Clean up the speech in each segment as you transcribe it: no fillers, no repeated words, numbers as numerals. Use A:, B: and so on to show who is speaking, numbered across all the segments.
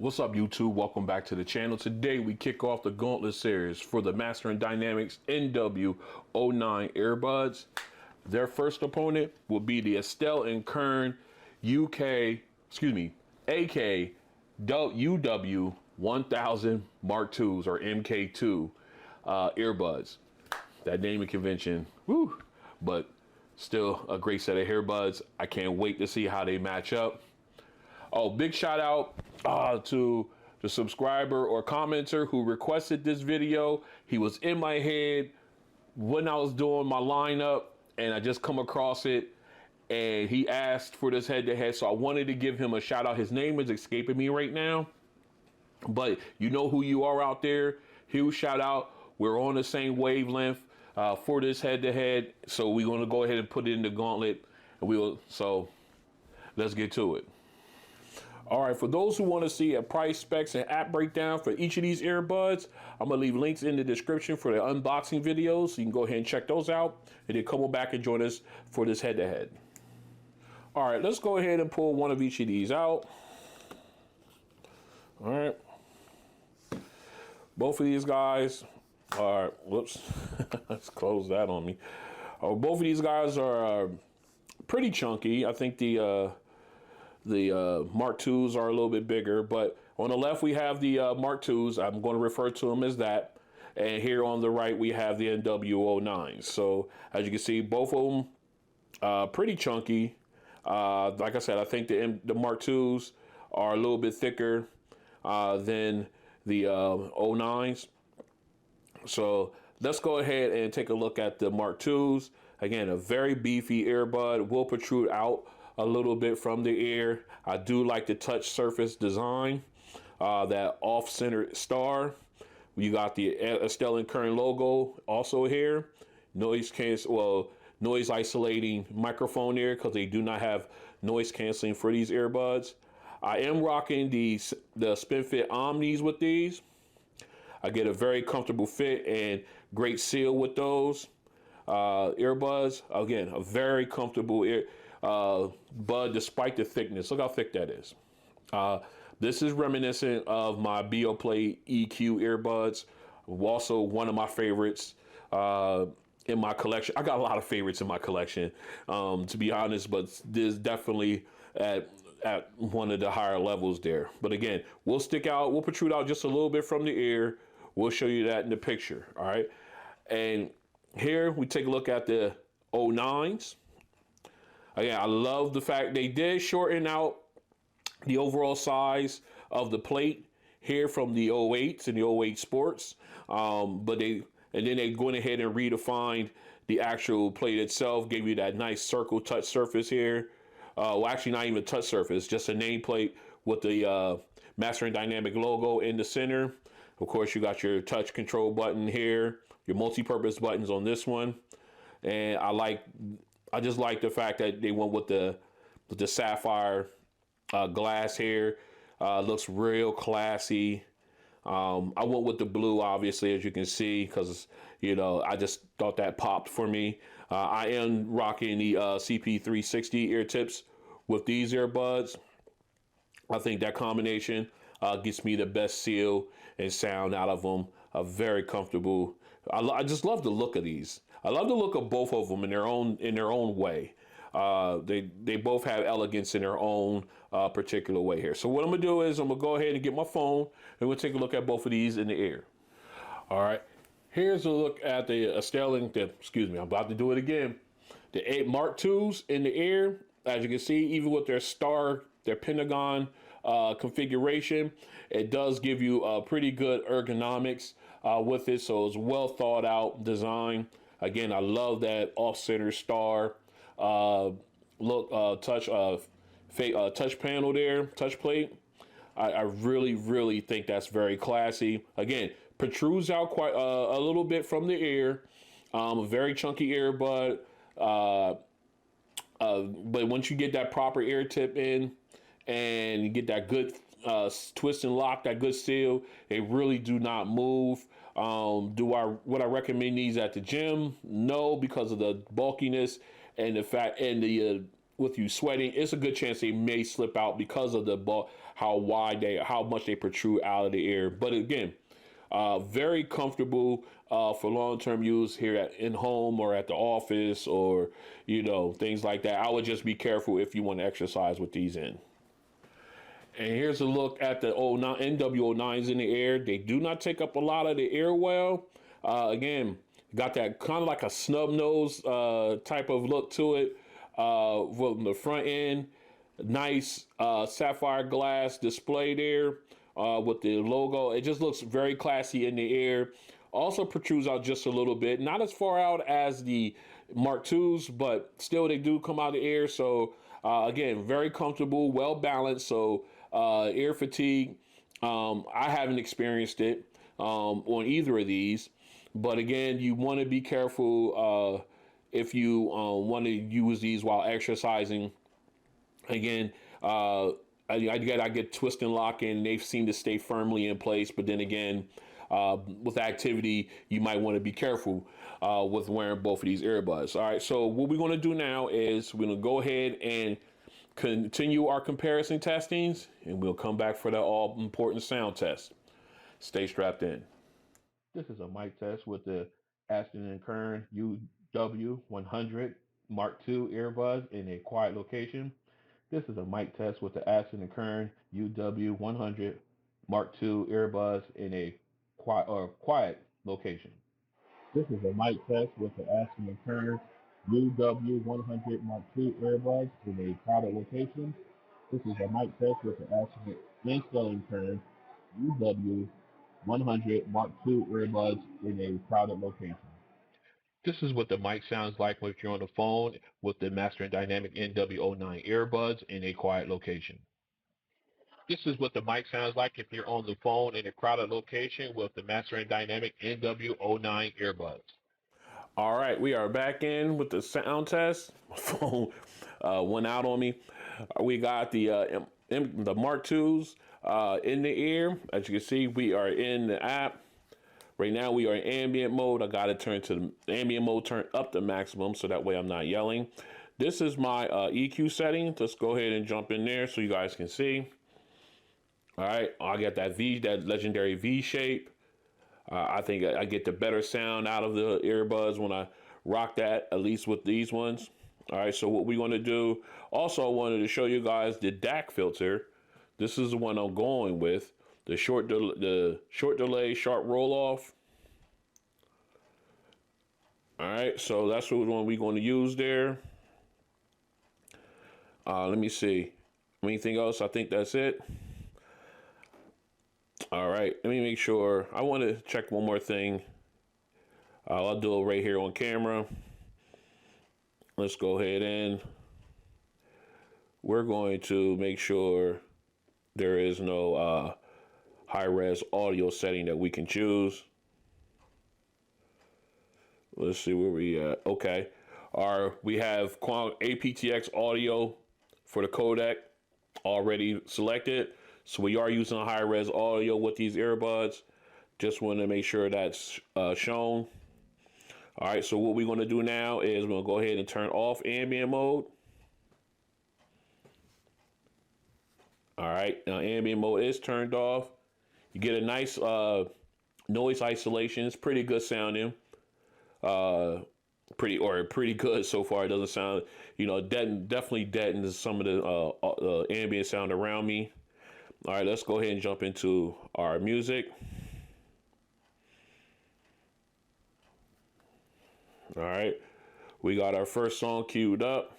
A: What's up, YouTube? Welcome back to the channel. Today we kick off the Gauntlet Series for the Master Dynamic MW09 earbuds. Their first opponent will be the Astell&Kern AK UW1000 Mark IIs or MK2 earbuds. That naming convention, woo! But still a great set of earbuds. I can't wait to see how they match up. Oh, big shout out to the subscriber or commenter who requested this video. He was in my head when I was doing my lineup and I just come across it and he asked for this head-to-head, so I wanted to give him a shout out. His name is escaping me right now, but you know who you are out there. Huge shout out. We're on the same wavelength for this head-to-head, so we're going to go ahead and put it in the gauntlet, and so let's get to it. All right, for those who want to see a price, specs, and app breakdown for each of these earbuds, I'm going to leave links in the description for the unboxing videos, so you can go ahead and check those out, and then come on back and join us for this head-to-head. All right, let's go ahead and pull one of each of these out. All right. Both of these guys are, whoops, let's close that on me. Both of these guys are pretty chunky. I think the Mark IIs are a little bit bigger, but on the left we have the Mark IIs. I'm going to refer to them as that. And here on the right we have the MW09. So as you can see, both of them pretty chunky. Like I said, I think the Mark IIs are a little bit thicker than the 09s. So let's go ahead and take a look at the Mark IIs. Again, a very beefy earbud, will protrude out a little bit from the ear. I do like the touch surface design, that off-center star. You got the Astell&Kern logo also here. Noise isolating microphone here because they do not have noise canceling for these earbuds. I am rocking the SpinFit Omnis with these. I get a very comfortable fit and great seal with those earbuds. Again, a very comfortable bud despite the thickness. Look how thick that is. This is reminiscent of my Beoplay EQ earbuds. Also one of my favorites in my collection. I got a lot of favorites in my collection, to be honest, but this is definitely at one of the higher levels there. But again, we'll protrude out just a little bit from the ear. We'll show you that in the picture. All right. And here we take a look at the 09s. Again, I love the fact they did shorten out the overall size of the plate here from the 08s and the 08 Sports. Then they went ahead and redefined the actual plate itself, gave you that nice circle touch surface here. Well, actually not even a touch surface, just a nameplate with the Master Dynamic logo in the center. Of course, you got your touch control button here, your multi-purpose buttons on this one. And I just like the fact that they went with the sapphire glass here. Looks real classy. I went with the blue, obviously, as you can see, because, you know, I just thought that popped for me. I am rocking the CP360 ear tips with these earbuds. I think that combination gets me the best seal and sound out of them. Very comfortable. I just love the look of these. I love the look of both of them in their own way. They both have elegance in their own particular way here. So what I'm gonna do is I'm gonna go ahead and get my phone and we'll take a look at both of these in the ear. All right, here's a look at the excuse me, I'm about to do it again. The 8 Mark IIs in the ear. As you can see, even with their pentagon configuration, it does give you a pretty good ergonomics with it. So it's well thought out design. Again, I love that off-center star touch panel there, touch plate. I really think that's very classy. Again, protrudes out quite a little bit from the ear. A very chunky earbud. But once you get that proper ear tip in and you get that good twist and lock, that good seal, they really do not move. Would I recommend these at the gym? No, because of the bulkiness and the fact with you sweating, it's a good chance they may slip out because of the how much they protrude out of the ear. But again, very comfortable for long-term use here in home or at the office, or things like that. I would just be careful if you want to exercise with these in. And here's a look at the NW09s in the air. They do not take up a lot of the air well. Again, got that kind of like a snub nose type of look to it from the front end. Nice sapphire glass display there with the logo. It just looks very classy in the air. Also protrudes out just a little bit. Not as far out as the Mark IIs, but still they do come out of the air. So again, very comfortable, well balanced. So ear fatigue, I haven't experienced it on either of these. But again, you want to be careful if you want to use these while exercising. Again, I get twist and lock in. They seem to stay firmly in place. But then again, with activity, you might want to be careful with wearing both of these earbuds. All right, so what we're going to do now is we're going to go ahead and continue our comparison testings, and we'll come back for the all-important sound test. Stay strapped in.
B: This is a mic test with the Astell&Kern UW1000 Mark II earbuds in a quiet location. This is a mic test with the Astell&Kern UW1000 Mark II earbuds in a quiet location. This is a mic test with the Astell&Kern UW1000 Mark II earbuds in a crowded location. This is a mic test with the Astell&Kern UW1000 Mark II earbuds in a crowded location. This is what the mic sounds like if you're on the phone with the Master Dynamic MW09 earbuds in a quiet location. This is what the mic sounds like if you're on the phone in a crowded location with the Master Dynamic MW09 earbuds.
A: All right, we are back in with the sound test. My phone went out on me. We got the Mark IIs in the ear. As you can see, we are in the app. Right now, we are in ambient mode. I got to turn to the ambient mode, turn up the maximum, so that way I'm not yelling. This is my EQ setting. Let's go ahead and jump in there so you guys can see. All right, I got that legendary V shape. I think I get the better sound out of the earbuds when I rock that, at least with these ones. All right, so what we're going to do, also I wanted to show you guys the DAC filter. This is the one I'm going with, the short delay, sharp roll off. All right, so that's what one we're going to use there. Let me see. Anything else? I think that's it. All right, let me make sure. I want to check one more thing. I'll do it right here on camera. Let's go ahead and we're going to make sure there is no high-res audio setting that we can choose. Let's see where we at. Okay. We have aptX audio for the codec already selected. So we are using a high-res audio with these earbuds. Just want to make sure that's shown. All right, so what we're going to do now is we're going to go ahead and turn off ambient mode. All right, now ambient mode is turned off. You get a nice noise isolation. It's pretty good sounding. Pretty good so far. It doesn't sound, definitely deadens some of the ambient sound around me. All right, let's go ahead and jump into our music. All right, we got our first song queued up.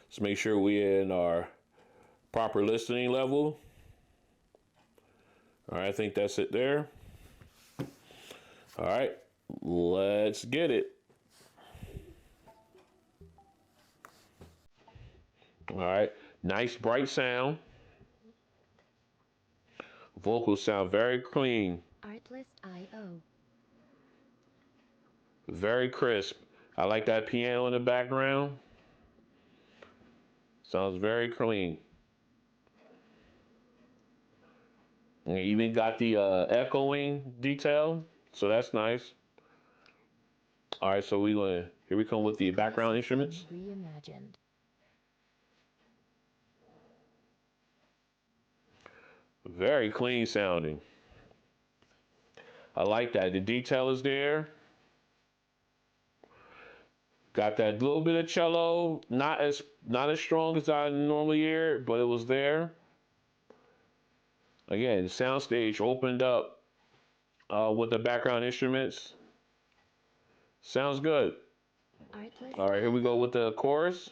A: Let's make sure we're in our proper listening level. All right, I think that's it there. All right, let's get it. All right, nice bright sound. Vocals sound very clean.
C: Artlist.io.
A: Very crisp. I like that piano in the background. Sounds very clean. And even got the echoing detail, so that's nice. All right, so here we come with the background instruments.
C: Reimagined.
A: Very clean sounding. I like that. The detail is there. Got that little bit of cello, not as strong as I normally hear, but it was there. Again, the soundstage opened up with the background instruments. Sounds good. All right, here we go with the chorus.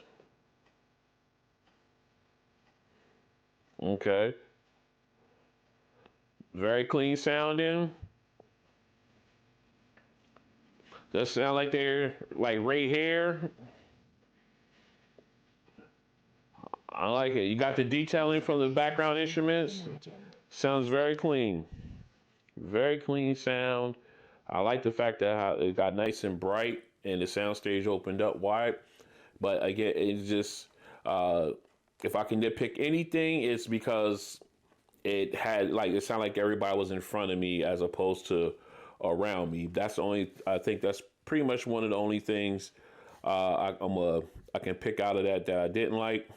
A: Okay. Very clean sounding. Does sound like they're like right here. I like it. You got the detailing from the background instruments. Sounds very clean. Very clean sound. I like the fact that how it got nice and bright and the soundstage opened up wide. But again, it's just if I can nitpick anything, it's because it had like it sounded like everybody was in front of me as opposed to around me. That's the only. I think that's pretty much one of the only things I can pick out of that I didn't like,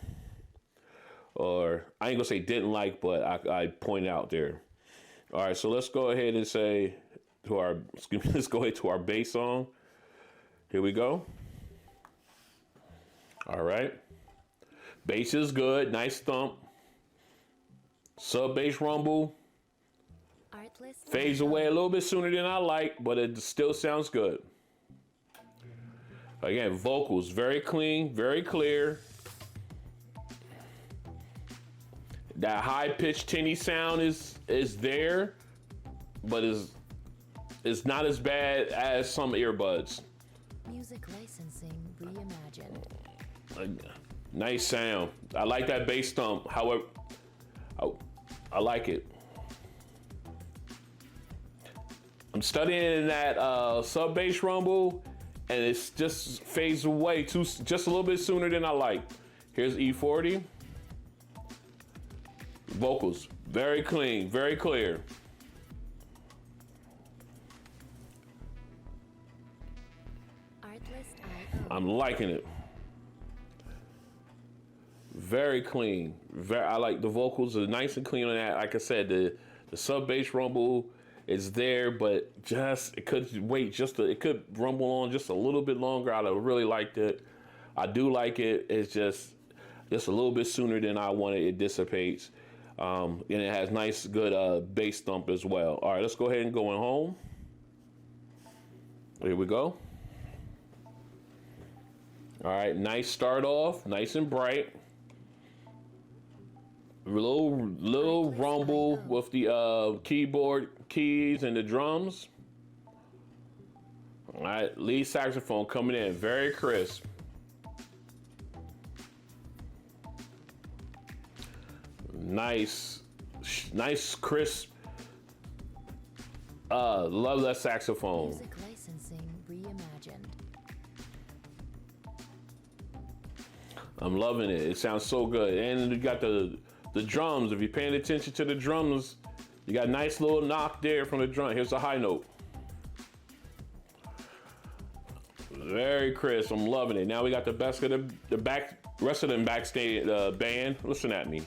A: or I ain't gonna say didn't like, but I point out there. All right, so let's go ahead and say to our let's go ahead to our bass song. Here we go. All right, bass is good, nice thump. Sub bass rumble fades away a little bit sooner than I like, but it still sounds good. Again, vocals very clean, very clear. That high pitched tinny sound is there, but it's not as bad as some earbuds.
C: Music licensing reimagined.
A: Nice sound. I like that bass thump. However, I like it. I'm studying that sub bass rumble, and it just fades away just a little bit sooner than I like. Here's E40. Vocals, very clean, very clear. I'm liking it. Very clean. I like the vocals are nice and clean on that. Like I said, the sub bass rumble is there, but it could wait it could rumble on just a little bit longer. I'd have really liked it. I do like it. It's just a little bit sooner than I wanted. It dissipates. And it has nice, good bass thump as well. All right, let's go ahead and go home. Here we go. All right, nice start off, nice and bright. Little rumble with the keyboard keys and the drums. All right, lead saxophone coming in very crisp. Nice, crisp. Love that saxophone.
C: Music licensing reimagined.
A: I'm loving it. It sounds so good. And you got the drums. If you're paying attention to the drums, you got a nice little knock there from the drum. Here's the high note. Very crisp. I'm loving it. Now we got the best of the rest of them backstage band. Listen at me.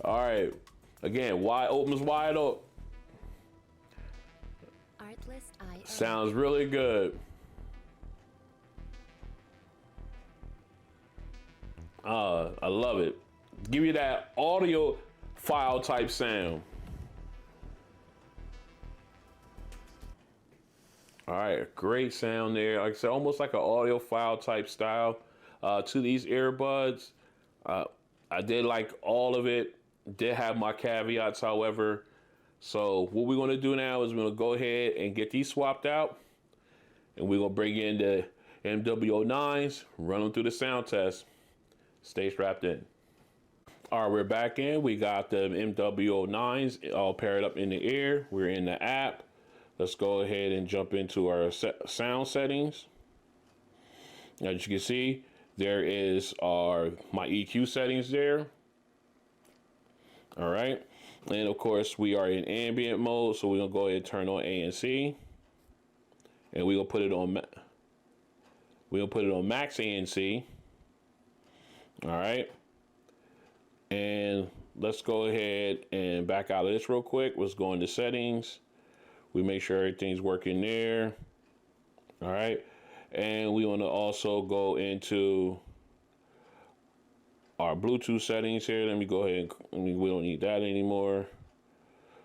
A: All right. Again, opens wide open. Sounds really good. I love it. Give you that audio file type sound. All right, great sound there. Like I said, almost like an audio file type style to these earbuds. I did like all of it. Did have my caveats, however. So what we're going to do now is we're going to go ahead and get these swapped out. And we're going to bring in the MW09s, run them through the sound test. Stay strapped in. All right, we're back in. We got the MW09s all paired up in the ear. We're in the app. Let's go ahead and jump into our sound settings. As you can see, there is my EQ settings there. All right. And of course, we are in ambient mode, so we're gonna go ahead and turn on ANC. And we're gonna put it on max ANC. All right. And let's go ahead and back out of this real quick. Let's go into settings. We make sure everything's working there. All right. And we want to also go into our Bluetooth settings here. Let me go ahead and we don't need that anymore.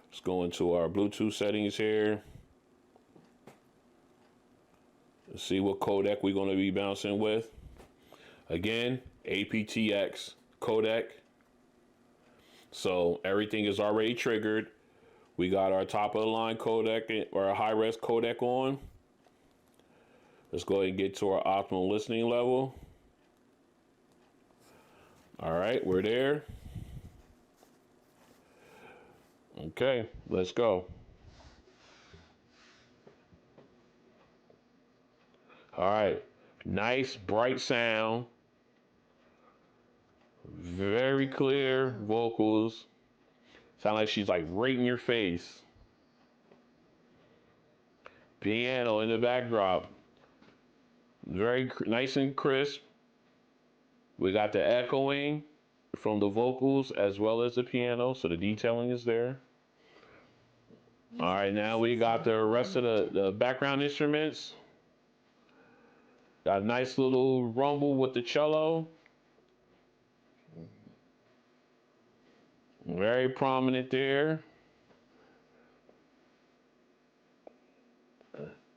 A: Let's go into our Bluetooth settings here. Let's see what codec we're going to be bouncing with. Again, aptX codec. So everything is already triggered. We got our top of the line codec or a high res codec on. Let's go ahead and get to our optimal listening level. All right, we're there. Okay, let's go. All right, nice bright sound. Very clear vocals. Sound like she's like right in your face. Piano in the backdrop. Very nice and crisp. We got the echoing from the vocals as well as the piano, so the detailing is there. All right, now we got the rest of the background instruments. Got a nice little rumble with the cello. Very prominent there.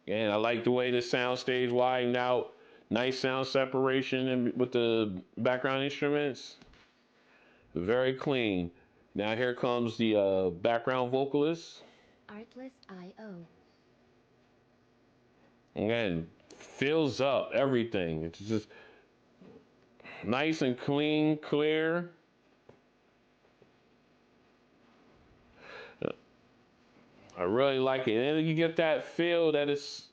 A: And I like the way the soundstage widened out. Nice sound separation with the background instruments. Very clean. Now here comes the background vocalist.
C: Artlist.io.
A: Again, fills up everything. It's just nice and clean, clear. I really like it. And you get that feel that it's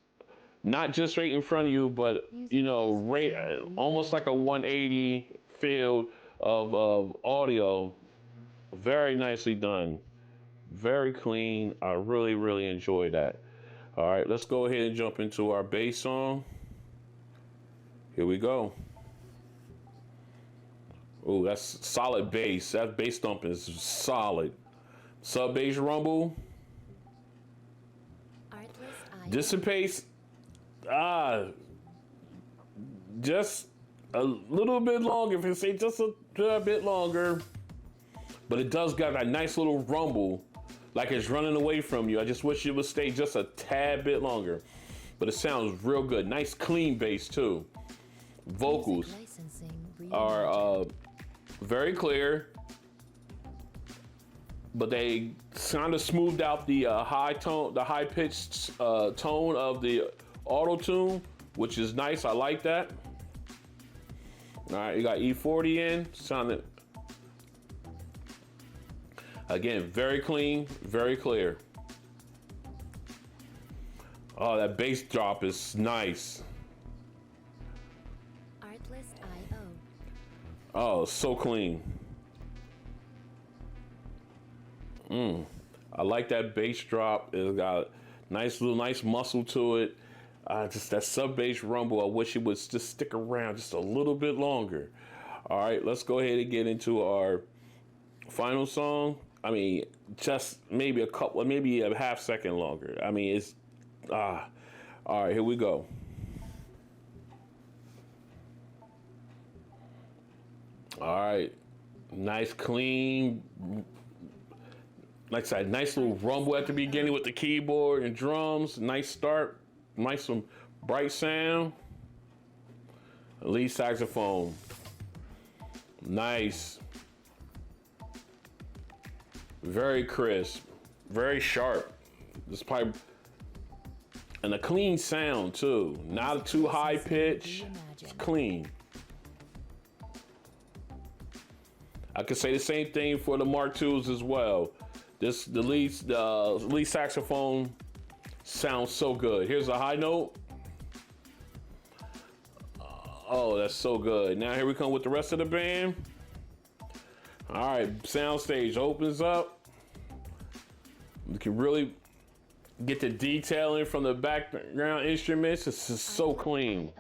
A: not just right in front of you, but, you know, right, almost like a 180 feel of audio. Very nicely done. Very clean. I really, really enjoy that. All right, let's go ahead and jump into our bass song. Here we go. Oh, that's solid bass. That bass thump is solid. Sub bass rumble. Dissipates. Just a little bit longer. If you say just a bit longer, but it does got that nice little rumble, like it's running away from you. I just wish it would stay just a tad bit longer, but it sounds real good. Nice clean bass too. Vocals are very clear, but they kind of smoothed out the high tone, the high pitched tone of the auto tune, which is nice. I like that. All right, you got E40 in, sounded again very clean, very clear. Oh, that bass drop is nice.
C: Artlist.io.
A: Oh, so clean. I like that bass drop. It's got nice muscle to it. Just that sub bass rumble. I wish it would just stick around just a little bit longer. All right, let's go ahead and get into our final song. I mean, just maybe a half second longer. I mean, it's all right, here we go. All right, nice clean. Like I said, nice little rumble at the beginning with the keyboard and drums. Nice start. Nice some bright sound. Lead saxophone. Nice. Very crisp. Very sharp. This pipe. And a clean sound too. Not too high pitch. It's clean. I could say the same thing for the Mark IIs as well. The lead saxophone sounds so good. Here's a high note. Oh, that's so good. Now here we come with the rest of the band. All right, soundstage opens up. You can really get the detailing from the background instruments. It's just so clean.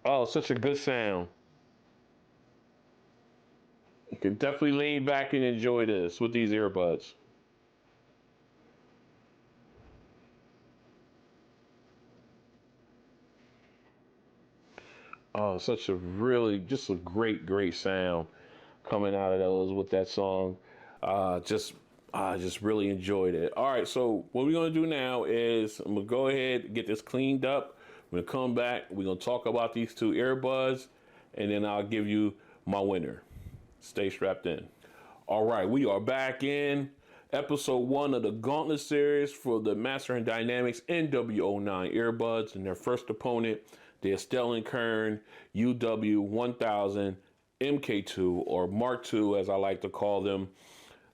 A: Oh, such a good sound. Can definitely lean back and enjoy this with these earbuds. Oh, such a really, just a great sound coming out of those with that song. Uh, just, I just really enjoyed it. All right, so what we're gonna do now is I'm gonna go ahead and get this cleaned up. We're gonna come back. We're gonna talk about these two earbuds, and then I'll give you my winner. Stay strapped in. All right, we are back in episode 1 of the Gauntlet Series for the Master Dynamic MW09 earbuds, and their first opponent, the Astell&Kern UW1000MKII, or Mark II as I like to call them.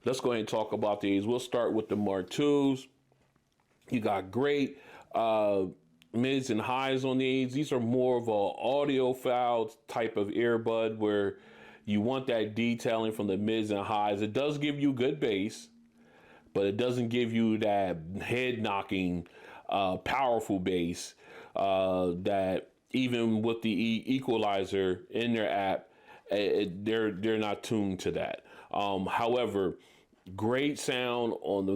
A: Let's go ahead and talk about these. We'll start with the Mark IIs. You got great mids and highs on these. These are more of a audiophile type of earbud where you want that detailing from the mids and highs. It does give you good bass, but it doesn't give you that head knocking, powerful bass that even with the equalizer in their app, they're not tuned to that. However, great sound on the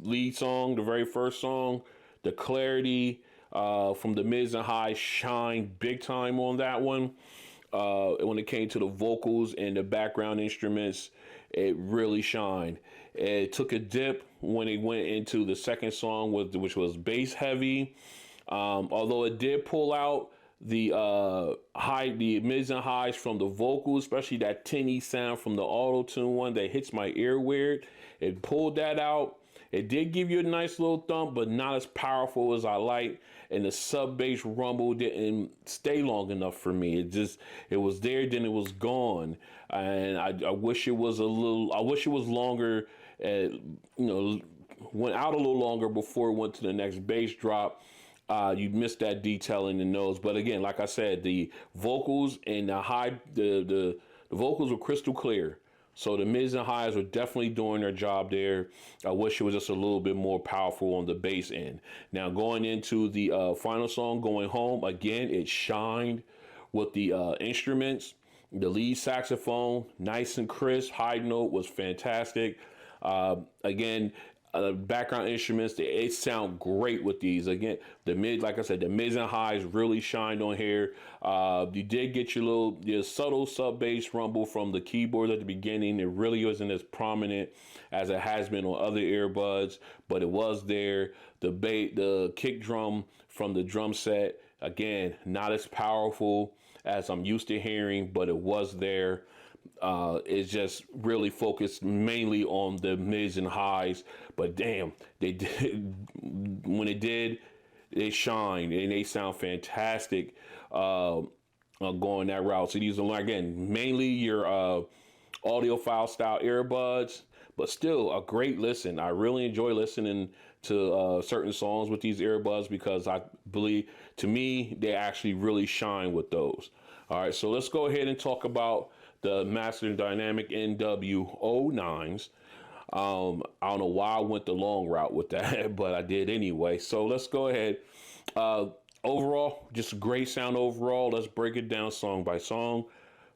A: lead song, the very first song. The clarity from the mids and highs shine big time on that one. When it came to the vocals and the background instruments, it really shined. It took a dip when it went into the second song, which was bass heavy. Although it did pull out the the mids and highs from the vocals, especially that tinny sound from the auto tune one that hits my ear weird. It pulled that out. It did give you a nice little thump, but not as powerful as I like. And the sub bass rumble didn't stay long enough for me. It was there, then it was gone. And I wish it was I wish it was longer. Went out a little longer before it went to the next bass drop. You missed that detail in the nose. But again, like I said, the vocals and the vocals were crystal clear. So the mids and highs are definitely doing their job there. I wish it was just a little bit more powerful on the bass end. Now going into the final song, Going Home, again, it shined with the instruments. The lead saxophone, nice and crisp. High note was fantastic. Again, background instruments, they sound great with these. Again, like I said, the mids and highs really shined on here. You did get your subtle sub bass rumble from the keyboard at the beginning. It really wasn't as prominent as it has been on other earbuds, but it was there. The kick drum from the drum set, again, not as powerful as I'm used to hearing, but it was there. It's just really focused mainly on the mids and highs, but damn, they did when it did, they shine and they sound fantastic. Going that route. So these are again mainly your audiophile style earbuds, but still a great listen. I really enjoy listening to certain songs with these earbuds because I believe, to me, they actually really shine with those. All right, so let's go ahead and talk about the Master Dynamic MW09s. I don't know why I went the long route with that, but I did anyway. So let's go ahead. Overall, just a great sound overall. Let's break it down song by song.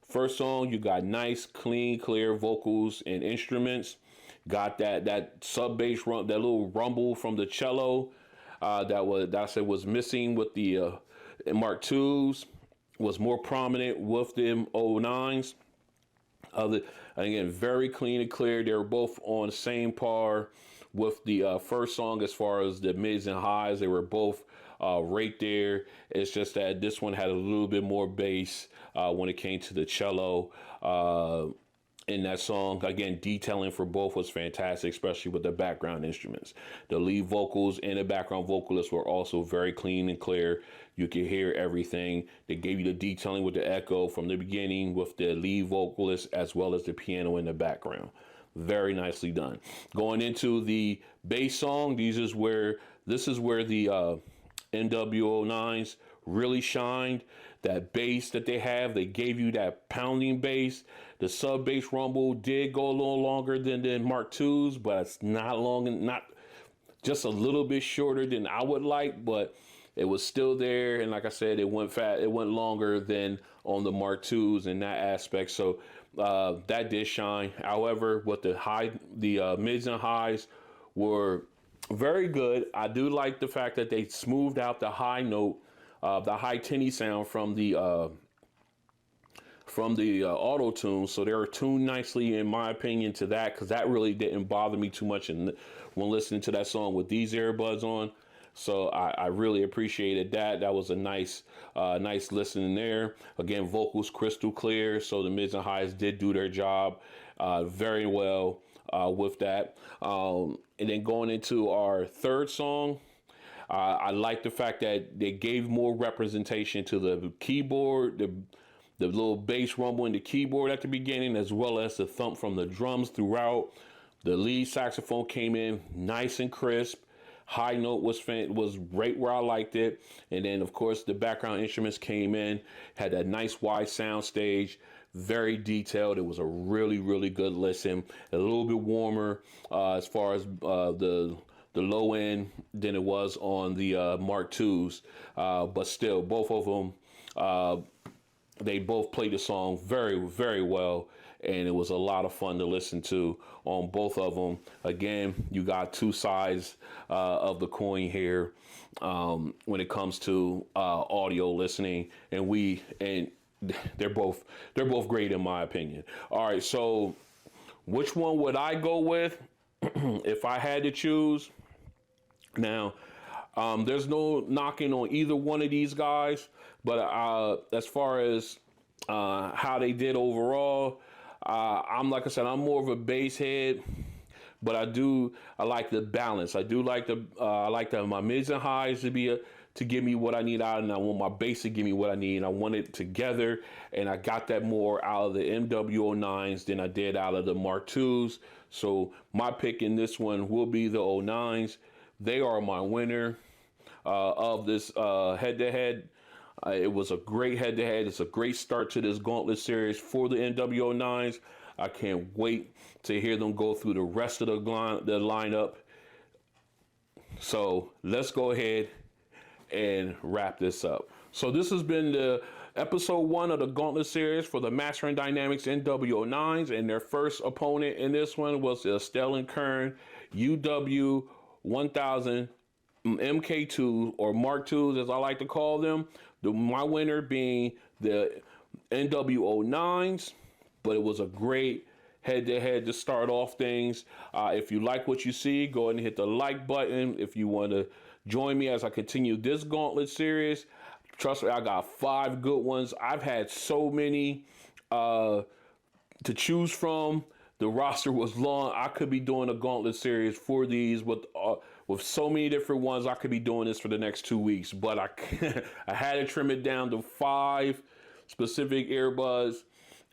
A: First song, you got nice, clean, clear vocals and instruments. Got that sub bass that little rumble from the cello that was missing with the Mark IIs. Was more prominent with the 09s. Again, very clean and clear. They were both on the same par with the first song as far as the mids and highs. They were both right there. It's just that this one had a little bit more bass when it came to the cello in that song. Again, detailing for both was fantastic, especially with the background instruments. The lead vocals and the background vocalists were also very clean and clear. You could hear everything. They gave you the detailing with the echo from the beginning with the lead vocalist as well as the piano in the background. Very nicely done. Going into the bass song, this is where the MW09s really shined. That bass that they have, they gave you that pounding bass. The sub bass rumble did go a little longer than the Mark IIs, but it's not long, not just a little bit shorter than I would like, but it was still there. And like I said, it went longer than on the Mark IIs in that aspect. So that did shine. However, with the mids and highs were very good. I do like the fact that they smoothed out the high note, the high tinny sound from the auto tune, so they were tuned nicely, in my opinion, to that, because that really didn't bother me too much when listening to that song with these earbuds on. So I really appreciated that. That was a nice listening there. Again, vocals crystal clear, so the mids and highs did do their job very well with that. And then going into our third song, I like the fact that they gave more representation to the keyboard, the little bass rumble in the keyboard at the beginning, as well as the thump from the drums throughout. The lead saxophone came in nice and crisp. High note was right where I liked it. And then, of course, the background instruments came in, had that nice wide sound stage, very detailed. It was a really, really good listen. A little bit warmer as far as the low end than it was on the Mark IIs. But still, both of them, they both played the song very, very well, and it was a lot of fun to listen to on both of them. Again, you got two sides of the coin here when it comes to audio listening, and they're both great in my opinion. All right, so which one would I go with if I had to choose? Now, there's no knocking on either one of these guys, but as far as how they did overall, like I said, I'm more of a bass head, but I like the balance. I do like my mids and highs to give me what I need out, and I want my bass to give me what I need. I want it together, and I got that more out of the MW09s than I did out of the Mark IIs. So my pick in this one will be the 09s. They are my winner of this head-to-head. It was a great head-to-head. It's a great start to this Gauntlet Series for the MW09s. I can't wait to hear them go through the rest of the lineup. So let's go ahead and wrap this up. So this has been the episode 1 of the Gauntlet Series for the Master Dynamics MW09s, and their first opponent in this one was the Astell&Kern UW1000MKII, or Mark IIs as I like to call them. My winner being the MW09s, but it was a great head-to-head to start off things. If you like what you see, go ahead and hit the like button. If you want to join me as I continue this Gauntlet Series, trust me, I got 5 good ones. I've had so many to choose from. The roster was long. I could be doing a Gauntlet Series for these with so many different ones. I could be doing this for the next 2 weeks, but I had to trim it down to 5 specific earbuds,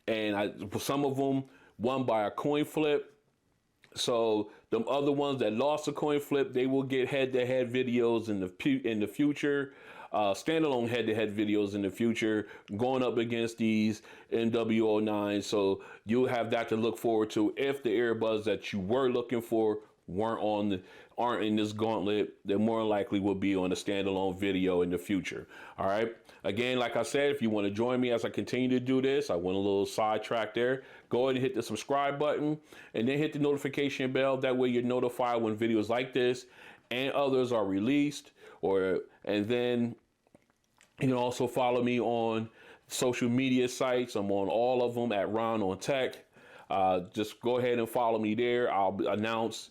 A: and some of them won by a coin flip. So the other ones that lost a coin flip, they will get head-to-head videos in the future. Standalone head-to-head videos in the future, going up against these MW09. So you'll have that to look forward to. If the earbuds that you were looking for aren't in this gauntlet, they more likely will be on a standalone video in the future. All right. Again, like I said, if you want to join me as I continue to do this, I went a little sidetrack there. Go ahead and hit the subscribe button, and then hit the notification bell. That way you're notified when videos like this and others are released. And then you can also follow me on social media sites. I'm on all of them at Ron on Tech. Just go ahead and follow me there. I'll announce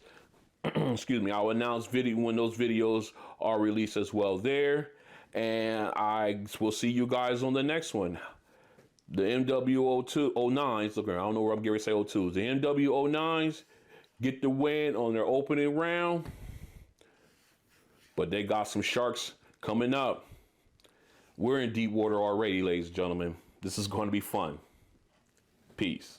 A: I'll announce when those videos are released as well there. And I will see you guys on the next one. The MW09s, look, I don't know where I'm getting ready to say 02s. The MW09s get the win on their opening round, but they got some sharks coming up. We're in deep water already, ladies and gentlemen. This is going to be fun. Peace.